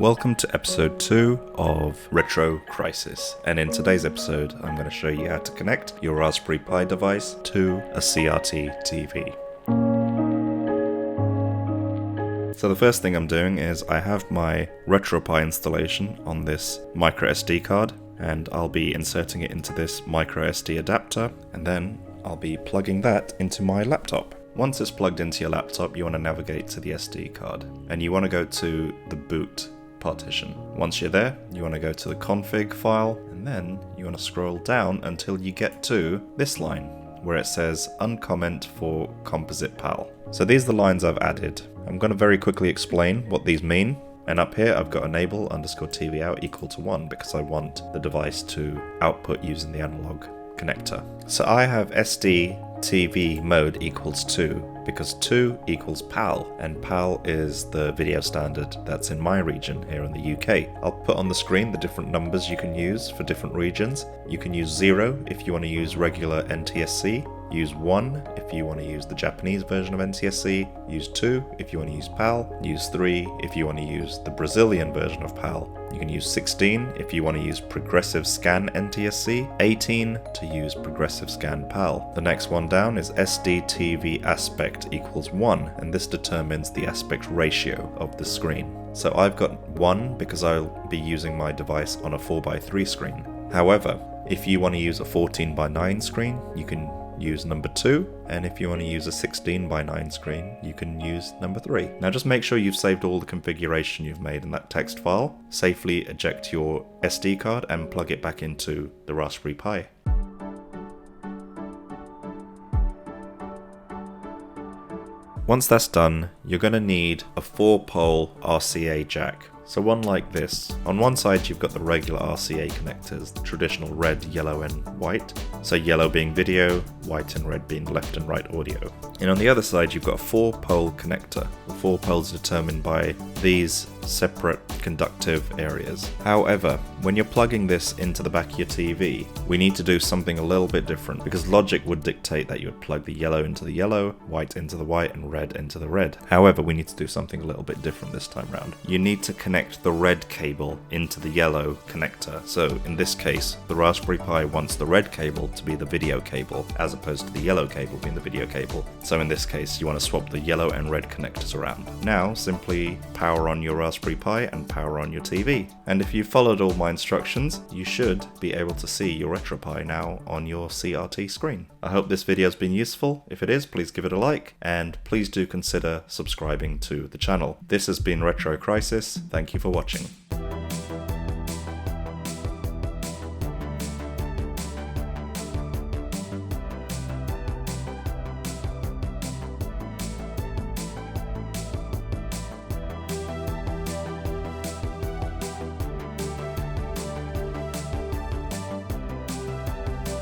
Welcome to episode 2 of Retro Crisis, and in today's episode I'm going to show you how to connect your Raspberry Pi device to a CRT TV. So the first thing I'm doing is I have my RetroPie installation on this micro SD card, and I'll be inserting it into this micro SD adapter, and then I'll be plugging that into my laptop. Once it's plugged into your laptop, you want to navigate to the SD card, and you want to go to the boot partition. Once you're there, you want to go to the config file, and then you want to scroll down until you get to this line where it says uncomment for Composite PAL. So these are the lines I've added. I'm going to very quickly explain what these mean. And up here I've got enable _TV out equal to 1 because I want the device to output using the analog connector. So I have SD TV mode equals 2 because 2 equals PAL, and PAL is the video standard that's in my region here in the UK. I'll put on the screen the different numbers you can use for different regions. You can use 0 if you want to use regular NTSC, use 1 if you want to use the Japanese version of NTSC, use 2 if you want to use PAL, use 3 if you want to use the Brazilian version of PAL. You can use 16 if you want to use Progressive Scan NTSC, 18 to use Progressive Scan PAL. The next one down is SD TV aspect equals 1, and this determines the aspect ratio of the screen. So I've got 1 because I'll be using my device on a 4:3 screen. However, if you want to use a 14:9 screen, you can use number 2, and if you want to use a 16:9 screen, you can use number 3. Now just make sure you've saved all the configuration you've made in that text file, safely eject your SD card and plug it back into the Raspberry Pi. Once that's done, you're going to need a 4-pole RCA jack. So one like this. On one side you've got the regular RCA connectors, the traditional red, yellow and white. So yellow being video, white and red being left and right audio. And on the other side you've got a 4-pole connector. The 4 poles are determined by these separate conductive areas. However, when you're plugging this into the back of your TV, we need to do something a little bit different because logic would dictate that you would plug the yellow into the yellow, white into the white and red into the red. However, we need to do something a little bit different this time round. You need to connect the red cable into the yellow connector. So in this case, the Raspberry Pi wants the red cable to be the video cable as opposed to the yellow cable being the video cable. So in this case, you want to swap the yellow and red connectors around. Now, simply power on your Raspberry Pi and power on your TV. And if you followed all my instructions, you should be able to see your RetroPie now on your CRT screen. I hope this video has been useful. If it is, please give it a like, and please do consider subscribing to the channel. This has been Retro Crisis. Thank you for watching.